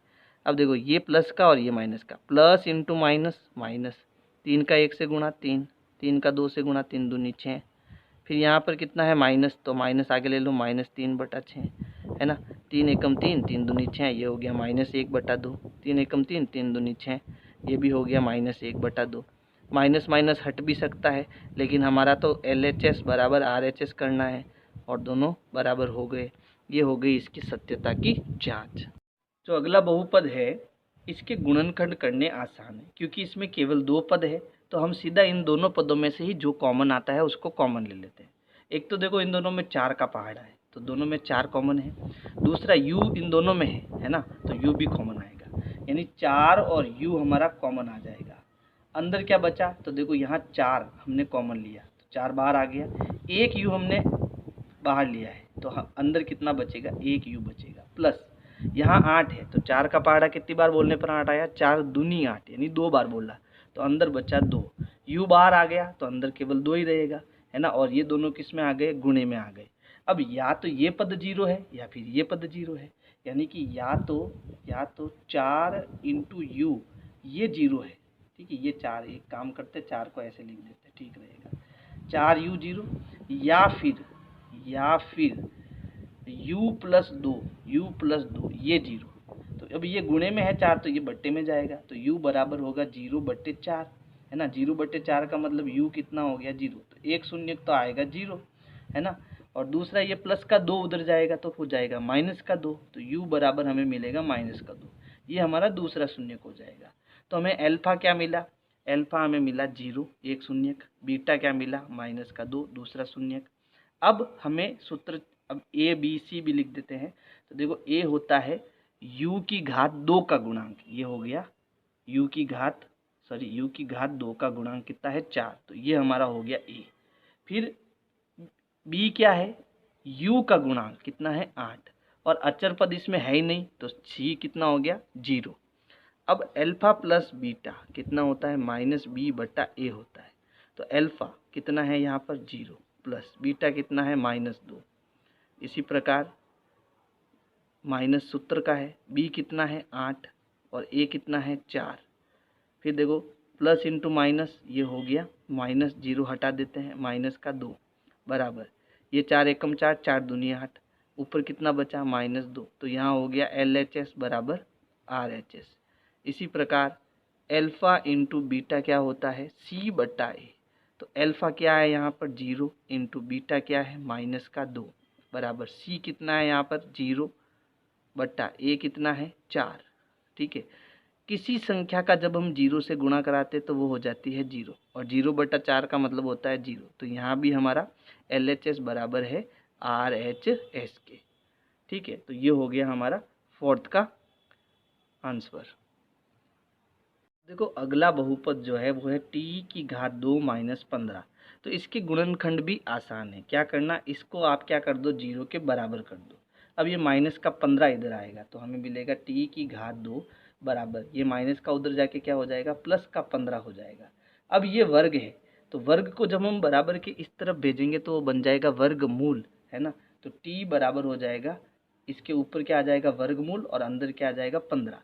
अब देखो ये प्लस का और ये माइनस का, प्लस इंटू माइनस माइनस, 3 का 1 से गुणा 3, 3 का 2 से गुणा, 3 दूनी 6, फिर यहाँ पर कितना है? माइनस, तो माइनस आगे ले लो, -3/6 है ना, 3 एकम 3, 3 दूनी 6, ये हो गया -1/2, 3 एकम 3, 3 दूनी 6, ये भी हो गया -1/2। माइनस माइनस हट भी सकता है, लेकिन हमारा तो LHS बराबर RHS करना है, और दोनों बराबर हो गए। ये हो गई इसकी सत्यता की जांच। जो अगला बहुपद है, इसके गुणनखंड करने आसान है, क्योंकि इसमें केवल 2 पद है, तो हम सीधा इन दोनों पदों में से ही जो कॉमन आता है उसको कॉमन ले लेते हैं। एक तो देखो इन दोनों में 4 का पहाड़ा है, तो दोनों में 4 कॉमन है। दूसरा u इन दोनों में है ना, तो u भी कॉमन आएगा, यानी 4 और u हमारा कॉमन आ जाएगा। अंदर क्या बचा? तो देखो यहाँ 4 हमने कॉमन लिया, तो 4 बाहर आ गया, एक u हमने बाहर लिया है, तो अंदर कितना बचेगा? 1 u बचेगा, प्लस यहाँ 8 है, तो 4 का पहाड़ा कितनी बार बोलने पर 8 आया? 4 दूनी 8, यानी 2 बार बोला, तो अंदर बचा 2, u बाहर आ गया, तो अंदर केवल 2 ही रहेगा, है ना, और ये दोनों किस में आ गए? गुणे में आ गए। अब या तो ये पद 0 है या फिर ये पद 0 है, यानी कि या तो 4 इंटू यू ये 0 है, ठीक है, ये 4, एक काम करते 4 को ऐसे लिख देते, ठीक रहेगा, 4u 0, या फिर u+2 ये 0। तो अब ये गुणे में है 4, तो ये बट्टे में जाएगा, तो u बराबर होगा 0/4, है ना, 0/4 का मतलब u कितना हो गया? 0, तो एक शून्य तो आएगा 0, है ना, और दूसरा ये प्लस का 2 उधर जाएगा तो हो जाएगा -2, तो u बराबर हमें मिलेगा -2, ये हमारा दूसरा शून्य हो जाएगा। तो हमें अल्फा क्या मिला? अल्फा हमें मिला 0, एक शून्य। बीटा क्या मिला? -2, दूसरा शून्य। अब हमें सूत्र, अब a b c भी लिख देते हैं, तो देखो a होता है u की घात 2 का गुणांक, ये हो गया u की घात 2 का गुणांक कितना है? 4, तो ये हमारा हो गया a। फिर b क्या है? u का गुणांक कितना है? 8, और अचर पद इसमें है ही नहीं, तो c कितना हो गया? 0। अब अल्फा प्लस बीटा कितना होता है? -b/a होता है, तो अल्फा कितना है यहाँ पर? 0, प्लस बीटा कितना है? -2। इसी प्रकार माइनस सूत्र का है, b कितना है? 8, और a कितना है? 4। फिर देखो प्लस इंटू माइनस, ये हो गया -0 हटा देते हैं, -2 बराबर, ये 4 एकम 4, 4 दूनी 8, ऊपर कितना बचा? -2, तो यहाँ हो गया LHS बराबर RHS। इसी प्रकार अल्फा इंटू बीटा क्या होता है? C/a, तो अल्फा क्या है यहाँ पर? 0, इंटू बीटा क्या है? -2 बराबर C कितना है यहाँ पर? 0/a कितना है? 4, ठीक है। किसी संख्या का जब हम 0 से गुणा कराते तो वो हो जाती है 0, और 0/4 का मतलब होता है 0, तो यहाँ भी हमारा LHS बराबर है RHS के, ठीक है। तो ये हो गया हमारा 4th का आंसर। देखो अगला बहुपद जो है वो है t की घात 2 - 15, तो इसके गुणनखंड भी आसान है। क्या करना? इसको आप क्या कर दो? 0 के बराबर कर दो। अब ये माइनस का 15 इधर आएगा, तो हमें मिलेगा t की घात 2 बराबर, ये माइनस का उधर जाके क्या हो जाएगा? प्लस का 15 हो जाएगा। अब ये वर्ग है, तो वर्ग को जब हम बराबर के इस तरफ भेजेंगे तो वो बन जाएगा वर्गमूल, है ना, तो t बराबर हो जाएगा, इसके ऊपर क्या आ जाएगा? वर्गमूल, और अंदर क्या आ जाएगा? 15।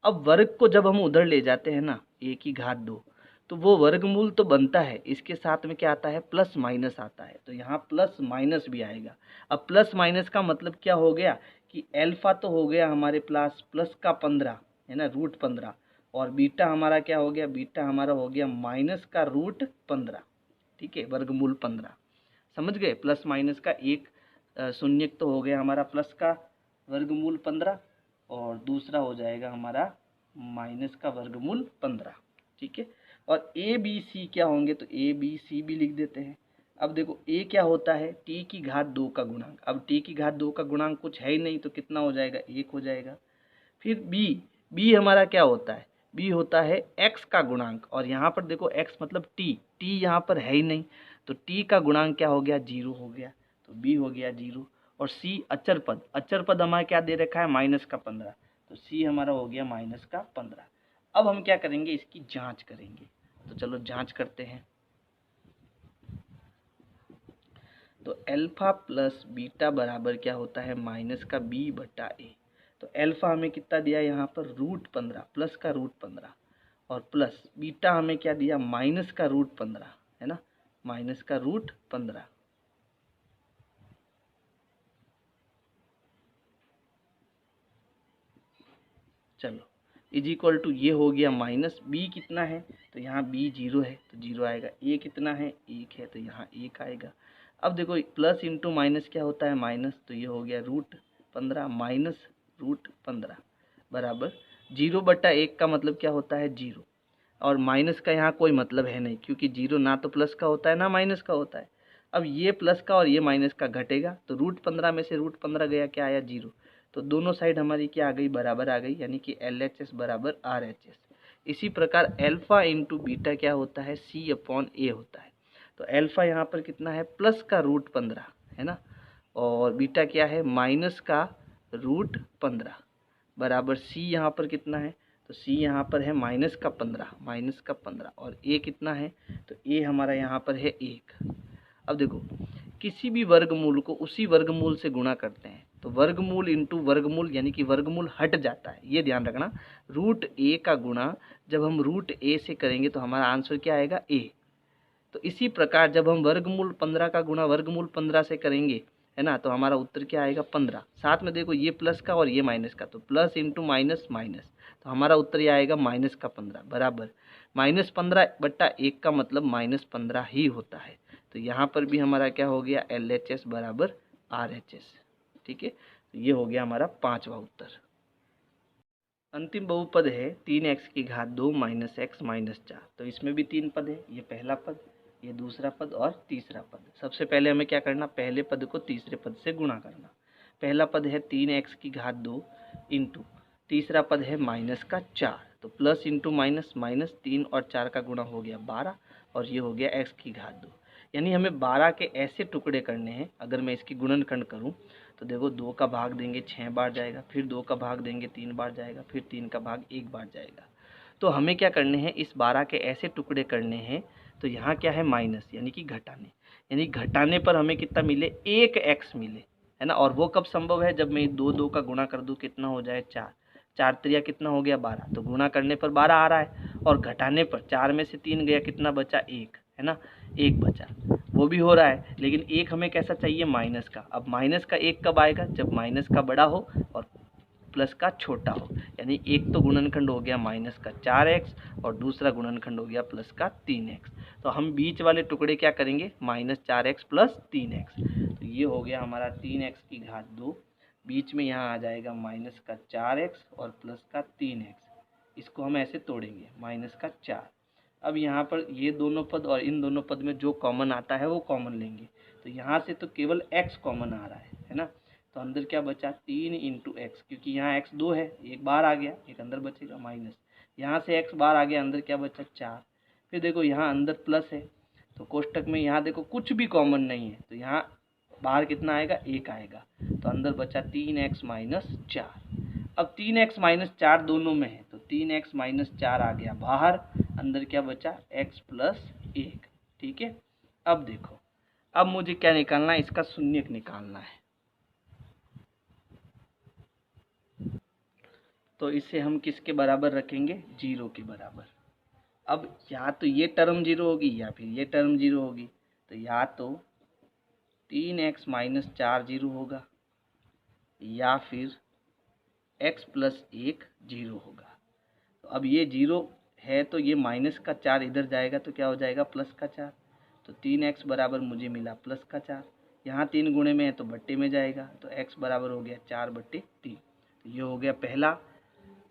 अब वर्ग को जब हम उधर ले जाते हैं ना, a की घात 2, तो वो वर्गमूल तो बनता है, इसके साथ में क्या आता है? प्लस माइनस आता है, तो यहाँ प्लस माइनस भी आएगा। अब प्लस माइनस का मतलब क्या हो गया कि अल्फा तो हो गया हमारे प्लस का 15, है ना, √15, और बीटा हमारा क्या हो गया? बीटा हमारा हो गया माइनस का √15, ठीक है, वर्गमूल 15। समझ गए, प्लस माइनस का एक शून्यक तो हो गया हमारा प्लस का वर्गमूल 15 और दूसरा हो जाएगा हमारा माइनस का वर्गमूल 15। ठीक है, और ए बी सी क्या होंगे, तो ए बी सी भी लिख देते हैं। अब देखो ए क्या होता है, टी की घात 2 का गुणांक। अब टी की घात 2 का गुणांक कुछ है ही नहीं, तो कितना हो जाएगा, 1 हो जाएगा। फिर बी, बी हमारा क्या होता है, बी होता है x का गुणांक, और यहाँ पर देखो x मतलब t, t यहाँ पर है ही नहीं, तो t का गुणांक क्या हो गया, 0 हो गया, तो b हो गया 0। और c अचर पद, अचर पद हमारा क्या दे रखा है, माइनस का 15, तो c हमारा हो गया माइनस का 15। अब हम क्या करेंगे, इसकी जांच करेंगे, तो चलो जांच करते हैं। तो अल्फा प्लस बीटा बराबर क्या होता है, माइनस का b बटा a। तो अल्फा हमें कितना दिया यहाँ पर, √15 प्लस का √15, और प्लस बीटा हमें क्या दिया, माइनस का √15, है ना, माइनस का √15। चलो इज इक्वल टू ये हो गया माइनस, बी कितना है, तो यहाँ बी 0 है तो 0 आएगा, ए कितना है, 1 है तो यहाँ 1 आएगा। अब देखो प्लस इंटू माइनस क्या होता है, माइनस, तो ये हो गया √15 माइनस √15 बराबर 0 बटा 1 का मतलब क्या होता है, 0, और माइनस का यहाँ कोई मतलब है नहीं, क्योंकि 0 ना तो प्लस का होता है ना माइनस का होता है। अब ये प्लस का और ये माइनस का घटेगा, तो √15 में से √15 गया, क्या आया, 0, तो दोनों साइड हमारी क्या आ गई, बराबर आ गई, यानी कि LHS बराबर RHS। इसी प्रकार अल्फा इंटू बीटा क्या होता है, C/A होता है। तो अल्फा यहाँ पर कितना है, प्लस का √15, है ना, और बीटा क्या है, माइनस का √15 बराबर C यहाँ पर कितना है, तो C यहाँ पर है माइनस का 15, और A कितना है, तो A हमारा यहाँ पर है 1। अब देखो किसी भी वर्गमूल को उसी वर्गमूल से गुणा करते हैं, तो वर्गमूल इंटू वर्गमूल यानी कि वर्गमूल हट जाता है, ये ध्यान रखना। √A का गुणा जब हम √A से करेंगे तो हमारा आंसर क्या आएगा, A। तो इसी प्रकार जब हम वर्गमूल 15 का गुणा वर्गमूल 15 से करेंगे, है ना, तो हमारा उत्तर क्या आएगा, 15। साथ में देखो ये प्लस का और ये माइनस का, तो प्लस इंटू माइनस माइनस, तो हमारा उत्तर ये आएगा माइनस का 15 बराबर -15 बटा 1 का मतलब -15 ही होता है। तो यहाँ पर भी हमारा क्या हो गया, LHS बराबर RHS। ठीक है, तो ये हो गया हमारा 5वां उत्तर। अंतिम बहुपद है 3x की घात 2 माइनस x माइनस 4। तो इसमें भी 3 पद है, ये पहला पद, ये दूसरा पद और तीसरा पद। सबसे पहले हमें क्या करना, पहले पद को तीसरे पद से गुणा करना। पहला पद है 3x की घात 2 इंटू तीसरा पद है माइनस का 4, तो प्लस इंटू माइनस, माइनस 3 और 4 का गुणा हो गया 12, और ये हो गया x की घात 2। यानी हमें 12 के ऐसे टुकड़े करने हैं, अगर मैं इसकी गुणनखंड करूं तो देखो 2 का भाग देंगे 6 बार जाएगा, फिर 2 का भाग देंगे 3 बार जाएगा, फिर 3 का भाग 1 बार जाएगा। तो हमें क्या करने हैं, इस 12 के ऐसे टुकड़े करने हैं, तो यहाँ क्या है, माइनस यानी कि घटाने, यानी घटाने पर हमें कितना मिले, 1x मिले, है ना। और वो कब संभव है, जब मैं 2 का गुणा कर दूँ, कितना हो जाए, 4, 4 त्रिया कितना हो गया, 12, तो गुणा करने पर 12 आ रहा है, और घटाने पर 4 में से 3 गया, कितना बचा, 1, है ना, 1 बचा, वो भी हो रहा है। लेकिन 1 हमें कैसा चाहिए, माइनस का। अब माइनस का 1 कब आएगा, जब माइनस का बड़ा हो और प्लस का छोटा हो, यानी एक तो गुणनखंड हो गया माइनस का 4x और दूसरा गुणनखंड हो गया प्लस का 3x। तो हम बीच वाले टुकड़े क्या करेंगे, -4x प्लस 3x, तो ये हो गया हमारा 3x की घात 2, बीच में यहाँ आ जाएगा माइनस का 4x और प्लस का 3x, इसको हम ऐसे तोड़ेंगे, माइनस का 4। अब यहाँ पर ये दोनों पद और इन दोनों पद में जो कॉमन आता है वो कॉमन लेंगे, तो यहाँ से तो केवल x कॉमन आ रहा है ना, तो अंदर क्या बचा, 3 इंटू एक्स, क्योंकि यहाँ x 2 है, एक बार आ गया, एक अंदर बचेगा माइनस, यहाँ से x बार आ गया, अंदर क्या बचा, 4। फिर देखो यहाँ अंदर प्लस है, तो कोष्टक में यहाँ देखो कुछ भी कॉमन नहीं है, तो यहाँ बाहर कितना आएगा, 1 आएगा, तो अंदर बचा 3x माइनस 4। अब 3x माइनस 4 दोनों में है, तो 3x माइनस 4 आ गया बाहर, अंदर क्या बचा, x प्लस 1। ठीक है, अब देखो, अब मुझे क्या निकालना है, इसका शून्यक निकालना है। तो इसे हम किसके बराबर रखेंगे, 0 के बराबर। अब या तो ये टर्म 0 होगी या फिर ये टर्म 0 होगी, तो या तो 3x माइनस 4 0 होगा या फिर x प्लस 1 0 होगा। तो अब ये 0 है, तो ये माइनस का 4 इधर जाएगा तो क्या हो जाएगा, प्लस का 4, तो 3x बराबर मुझे मिला प्लस का 4। यहाँ 3 गुणे में है तो बट्टे में जाएगा, तो x बराबर हो गया 4/3। तो ये हो गया पहला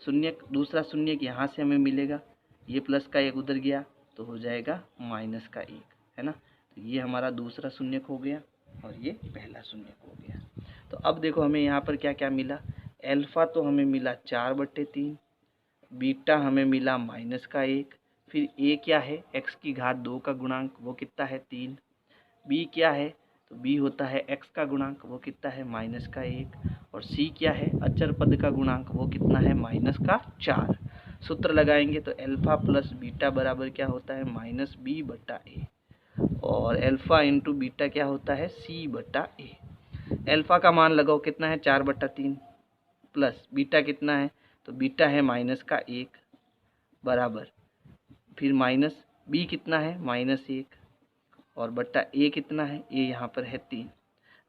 शून्यक। दूसरा शून्यक यहाँ से हमें मिलेगा, ये प्लस का 1 उधर गया तो हो जाएगा माइनस का 1, है ना। तो ये हमारा दूसरा शून्यक हो गया और ये पहला शून्यक हो गया। तो अब देखो हमें यहाँ पर क्या क्या मिला। अल्फ़ा तो हमें मिला 4/3, बीटा हमें मिला माइनस का 1, फिर ए क्या है x की घात 2 का गुणांक, वो कितना है 3। बी क्या है, तो बी होता है x का गुणांक, वो कितना है माइनस का 1। और सी क्या है अचर पद का गुणांक, वो कितना है माइनस का 4। सूत्र लगाएंगे तो अल्फ़ा प्लस बीटा बराबर क्या होता है -b/a, और अल्फ़ा इंटू बीटा क्या होता है c/a। अल्फ़ा का मान लगाओ कितना है 4/3, प्लस बीटा कितना है, तो बीटा है माइनस का 1 बराबर, फिर माइनस बी कितना है -1 और बट्टा ए कितना है, ए यहाँ पर है 3।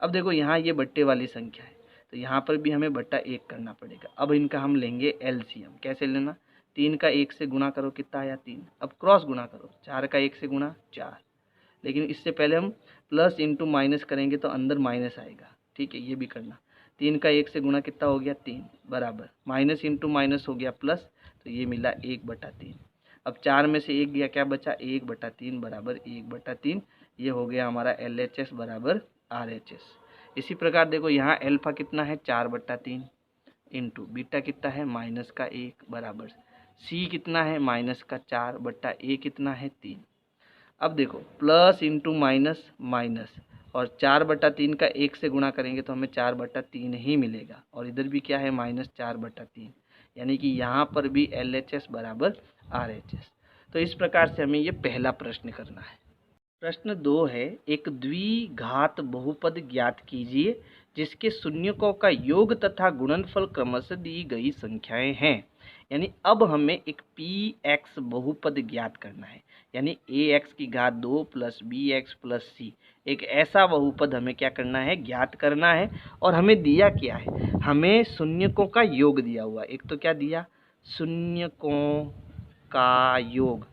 अब देखो यहाँ ये बट्टे वाली संख्या है तो यहाँ पर भी हमें बट्टा 1 करना पड़ेगा। अब इनका हम लेंगे एलसीएम। कैसे लेना, 3 का 1 से गुणा करो कितना आया 3, अब क्रॉस गुणा करो, 4 का 1 से गुणा 4, लेकिन इससे पहले हम प्लस इंटू माइनस करेंगे तो अंदर माइनस आएगा, ठीक है, ये भी करना। 3 का 1 से गुणा कितना हो गया 3 बराबर, माइनस इंटू माइनस हो गया प्लस, तो ये मिला 1/3। अब 4 में से 1 गया, क्या बचा 1/3 बराबर 1/3। ये हो गया हमारा LHS बराबर RHS। इसी प्रकार देखो यहाँ अल्फ़ा कितना है 4/3 इंटू बीटा कितना है माइनस का 1 बराबर, सी कितना है माइनस का 4 बट्टा ए कितना है 3। अब देखो प्लस इंटू माइनस माइनस, और 4/3 का 1 से गुणा करेंगे तो हमें 4/3 ही मिलेगा, और इधर भी क्या है -4/3, यानी कि यहाँ पर भी LHS बराबर RHS। तो इस प्रकार से हमें ये पहला प्रश्न करना है। प्रश्न 2 है, एक द्विघात बहुपद ज्ञात कीजिए जिसके शून्यकों का योग तथा गुणनफल क्रमशः दी गई संख्याएं हैं। यानी अब हमें एक px बहुपद ज्ञात करना है, यानी ax की घात 2 प्लस bx प्लस c, एक ऐसा बहुपद हमें क्या करना है ज्ञात करना है। और हमें दिया क्या है, हमें शून्यकों का योग दिया हुआ, एक तो क्या दिया शून्यकों का योग,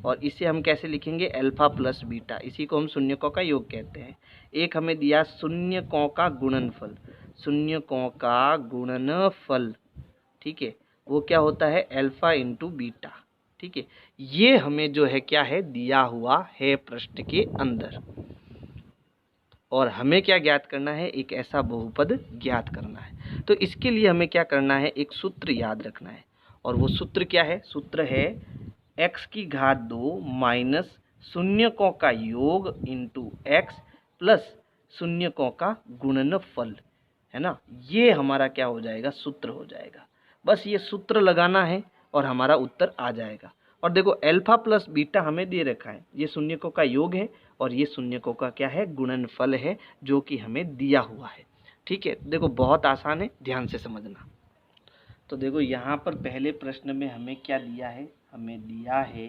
और इसे हम कैसे लिखेंगे अल्फ़ा प्लस बीटा, इसी को हम शून्यकों का योग कहते हैं। एक हमें दिया शून्यकों का गुणनफल, शून्यकों का गुणनफल, ठीक है, वो क्या होता है अल्फ़ा इंटू बीटा, ठीक है। ये हमें जो है क्या है दिया हुआ है प्रश्न के अंदर, और हमें क्या ज्ञात करना है एक ऐसा बहुपद ज्ञात करना है। तो इसके लिए हमें क्या करना है, एक सूत्र याद रखना है, और वो सूत्र क्या है, सूत्र है x की घात 2 माइनस शून्यकों का योग इंटू x प्लस शून्यकों का गुणनफल, है ना। ये हमारा क्या हो जाएगा सूत्र हो जाएगा। बस ये सूत्र लगाना है और हमारा उत्तर आ जाएगा। और देखो अल्फ़ा प्लस बीटा हमें दे रखा है, ये शून्यकों का योग है और ये शून्यकों का क्या है गुणनफल है, जो कि हमें दिया हुआ है, ठीक है। देखो बहुत आसान है, ध्यान से समझना। तो देखो यहाँ पर पहले प्रश्न में हमें क्या दिया है, हमें दिया है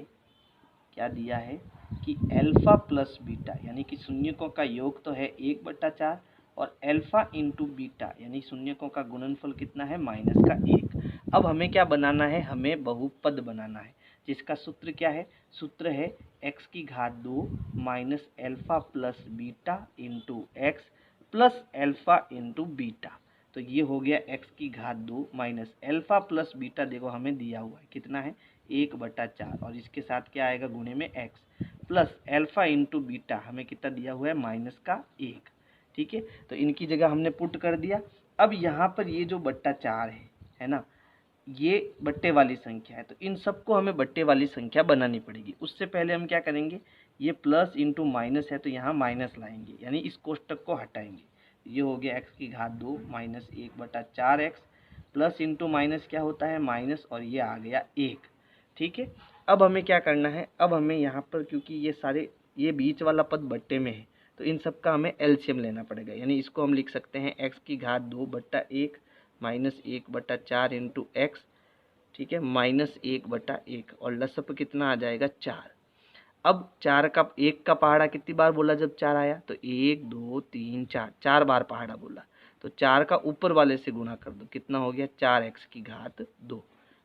क्या दिया है कि अल्फ़ा प्लस बीटा, यानी कि शून्यकों का योग तो है 1/4, और अल्फ़ा इंटू बीटा यानी शून्यकों का गुणनफल कितना है माइनस का 1। अब हमें क्या बनाना है, हमें बहुपद बनाना है, जिसका सूत्र क्या है, सूत्र है x की घात 2 minus alpha plus beta into x plus alpha into beta. तो ये हो गया x की घात 2 माइनस अल्फ़ा प्लस बीटा, देखो हमें दिया हुआ है कितना है 1/4, और इसके साथ क्या आएगा गुणे में x plus alpha into beta हमें कितना दिया हुआ है माइनस का 1, ठीक है। तो इनकी जगह हमने पुट कर दिया। अब यहाँ पर ये जो बट्टा 4 है ना, ये बट्टे वाली संख्या है, तो इन सबको हमें बट्टे वाली संख्या बनानी पड़ेगी। उससे पहले हम क्या करेंगे, ये प्लस इंटू माइनस है तो यहाँ माइनस लाएंगे, यानी इस कोष्टक को हटाएंगे। ये हो गया x की घात 2 minus 1/4x plus into minus क्या होता है माइनस, और ये आ गया 1, ठीक है। अब हमें क्या करना है, अब हमें यहाँ पर क्योंकि ये सारे ये बीच वाला पद बट्टे में है तो इन सब का हमें एलसीएम लेना पड़ेगा, यानी इसको हम लिख सकते हैं x की घात 2/1 माइनस 1/4 इंटू एक्स, ठीक है, माइनस 1/1, और लसप कितना आ जाएगा 4। अब 4 का 1 का पहाड़ा कितनी बार बोला जब 4 आया, तो 1 2 3 4, 4 बार पहाड़ा बोला, तो 4 का ऊपर वाले से गुणा कर दो, कितना हो गया 4x की घात 2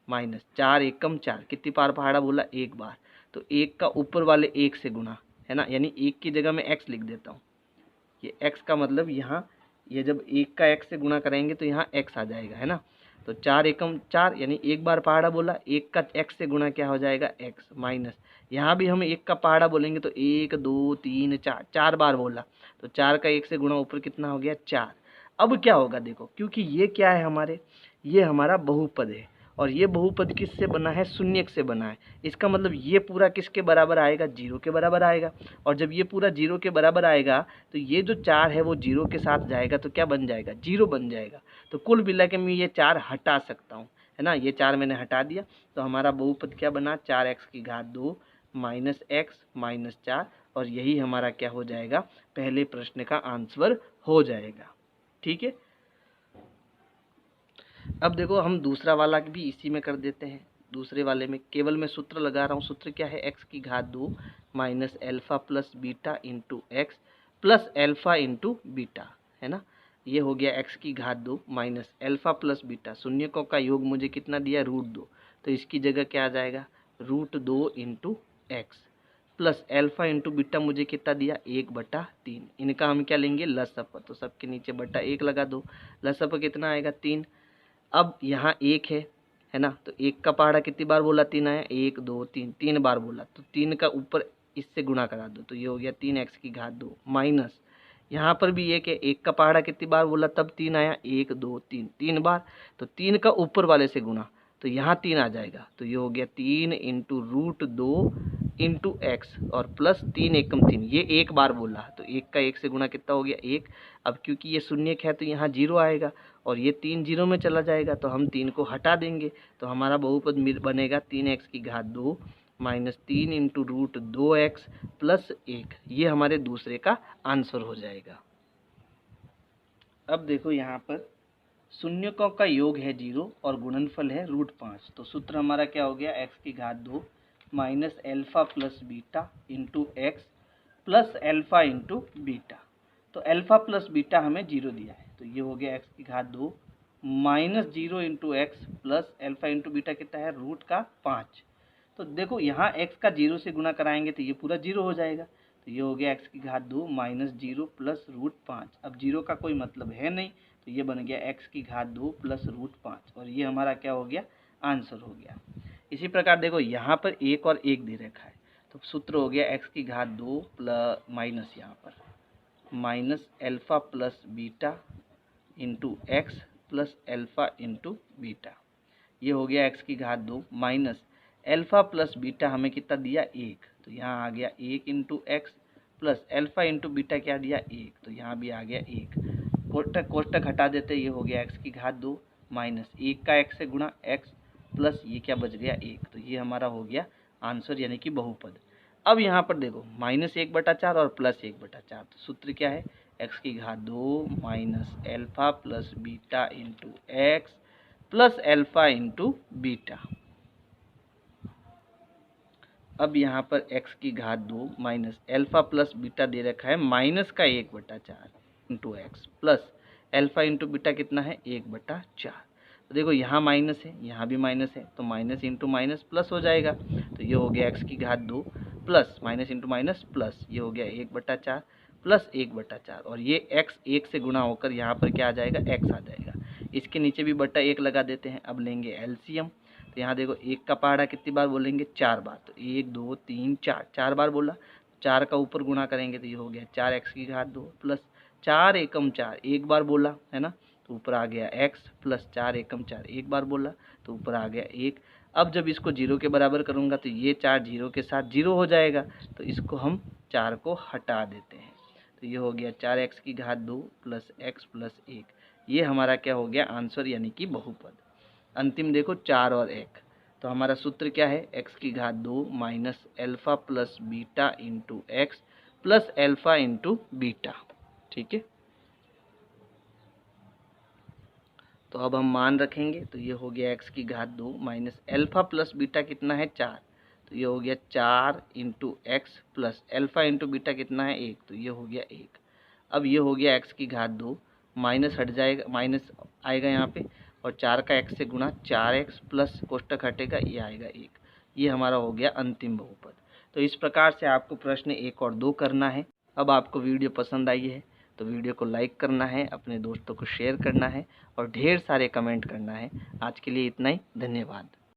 माइनस 4 एकम 4, कितनी बार पहाड़ा बोला 1 बार, तो 1 का ऊपर वाले 1 से गुणा, है ना, यानी 1 की जगह मैं x लिख देता हूँ। ये x का मतलब यहाँ ये जब 1 का x से गुणा करेंगे तो यहाँ x आ जाएगा, है ना। तो 4 एकम 4 यानी एक बार पहाड़ा बोला, 1 का x से गुणा क्या हो जाएगा x माइनस, यहाँ भी हम 1 का पहाड़ा बोलेंगे तो 1 2 3 4 4 बार बोला, तो 4 का 1 से गुणा ऊपर कितना हो गया 4। अब क्या होगा देखो, क्योंकि ये क्या है हमारे, ये हमारा बहुपद है और ये बहुपद किससे बना है, शून्यक से बना है। इसका मतलब ये पूरा किसके बराबर आएगा, 0 के बराबर आएगा। और जब ये पूरा 0 के बराबर आएगा तो ये जो 4 है वो 0 के साथ जाएगा तो क्या बन जाएगा, 0 बन जाएगा। तो कुल मिला के मैं ये 4 हटा सकता हूँ, है ना। ये 4 मैंने हटा दिया तो हमारा बहुपद क्या बना, 4x की घात 2 माइनस एक्स माइनस 4, और यही हमारा क्या हो जाएगा, पहले प्रश्न का आंसर हो जाएगा। ठीक है, अब देखो हम दूसरा वाला भी इसी में कर देते हैं। दूसरे वाले में केवल मैं सूत्र लगा रहा हूँ। सूत्र क्या है, x की घात 2 minus alpha plus beta into x plus alpha into beta, है ना। ये हो गया x की घात 2 माइनस एल्फा प्लस बीटा, शून्यकों का योग मुझे कितना दिया, √2, तो इसकी जगह क्या आ जाएगा, √2 into x plus alpha into beta मुझे कितना दिया, 1/3। इनका हम क्या लेंगे, लसअप, तो सबके नीचे बटा 1 लगा दो, लसअप कितना आएगा 3। अब यहाँ 1 है ना, तो 1 का पहाड़ा कितनी बार बोला, 3 आया, 1 2 3, 3 बार बोला, तो 3 का ऊपर इससे गुणा करा दो तो ये हो गया 3x की घात 2 माइनस, यहाँ पर भी 1 है, 1 का पहाड़ा कितनी बार बोला तब 3 आया, 1 2 3, 3 बार, तो 3 का ऊपर वाले से गुणा तो यहाँ 3 आ जाएगा, तो ये हो गया 3 इंटू √2 इंटू एक्स और प्लस 3 एकम 3, ये 1 बार बोला तो 1 का 1 से गुणा कितना हो गया 1। अब क्योंकि ये शून्यक है तो यहाँ 0 आएगा और ये 3 0 में चला जाएगा तो हम 3 को हटा देंगे, तो हमारा बहुपद बनेगा 3x की घात 2 माइनस 3 इंटू √2x प्लस 1, ये हमारे दूसरे का आंसर हो जाएगा। अब देखो यहाँ पर शून्यकों का योग है 0 और गुणनफल है √5, तो सूत्र हमारा क्या हो गया, x की घात 2 minus alpha plus beta into x plus alpha into beta, तो एल्फा प्लस बीटा हमें 0 दिया है तो ये हो गया x की घात 2 minus 0 into x plus alpha into beta कितना है, √5। तो देखो यहाँ x का 0 से गुणा कराएंगे तो ये पूरा 0 हो जाएगा, तो ये हो गया x की घात 2 माइनस 0 प्लस √5। अब 0 का कोई मतलब है नहीं तो ये बन गया x की घात 2 प्लस √5 और ये हमारा क्या हो गया, आंसर हो गया। इसी प्रकार देखो यहाँ पर 1 और 1 दे रखा है तो सूत्र हो गया x की घात 2 प्लस माइनस यहाँ पर minus alpha plus beta into x plus alpha into beta, ये हो गया x की घात 2 माइनस एल्फा प्लस बीटा हमें कितना दिया 1, तो यहाँ आ गया 1 into x plus alpha into beta क्या दिया 1, तो यहाँ भी आ गया 1, कोष्टक हटा देते, ये हो गया x की घात 2 माइनस 1 का x से गुणा x प्लस ये क्या बच गया 1, तो ये हमारा हो गया आंसर यानी कि बहुपद। अब यहाँ पर देखो -1/4 और +1/4, तो सूत्र क्या है, x की घात 2 minus alpha plus beta into x plus alpha into beta. अब यहाँ पर x की घात 2 माइनस एल्फा प्लस बीटा दे रखा है माइनस का 1/4 into x plus alpha into beta कितना है 1/4, तो देखो यहाँ माइनस है यहाँ भी माइनस है तो माइनस इंटू माइनस प्लस हो जाएगा, तो ये हो गया x की घात 2 plus minus into minus plus, ये हो गया 1/4 प्लस 1/4 और ये x 1 से गुणा होकर यहाँ पर क्या आ जाएगा, x आ जाएगा। इसके नीचे भी बटा 1 लगा देते हैं। अब लेंगे एलसीएम, तो यहाँ देखो 1 का पहाड़ा कितनी बार बोलेंगे 4 बार, तो 1 2 3 4, 4 बार बोला, 4 का ऊपर गुणा करेंगे तो ये हो गया 4x की घात 2 प्लस 4 एकम 4, 1 बार बोला है ना, तो ऊपर आ गया x प्लस 4 एकम 4, 1 बार बोला तो ऊपर आ गया 1। अब जब इसको 0 के बराबर करूँगा तो ये 4 0 के साथ 0 हो जाएगा, तो इसको हम 4 को हटा देते हैं, तो ये हो गया 4x की घात 2 प्लस x प्लस 1, ये हमारा क्या हो गया आंसर यानी कि बहुपद। अंतिम देखो 4 और 1, तो हमारा सूत्र क्या है, x की घात 2 minus alpha plus beta into x plus alpha into beta. ठीक है, तो अब हम मान रखेंगे तो ये हो गया x की घात 2 माइनस एल्फा प्लस बीटा कितना है 4, तो ये हो गया 4 into x plus alpha into beta कितना है 1, तो ये हो गया 1। अब ये हो गया x की घात 2 माइनस हट जाएगा, माइनस आएगा यहाँ पे और 4 का x से गुणा 4x प्लस कोष्टक हटेगा, ये आएगा 1, ये हमारा हो गया अंतिम बहुपद। तो इस प्रकार से आपको प्रश्न 1 और 2 करना है। अब आपको वीडियो पसंद आई है तो वीडियो को लाइक करना है, अपने दोस्तों को शेयर करना है और ढेर सारे कमेंट करना है। आज के लिए इतना ही, धन्यवाद।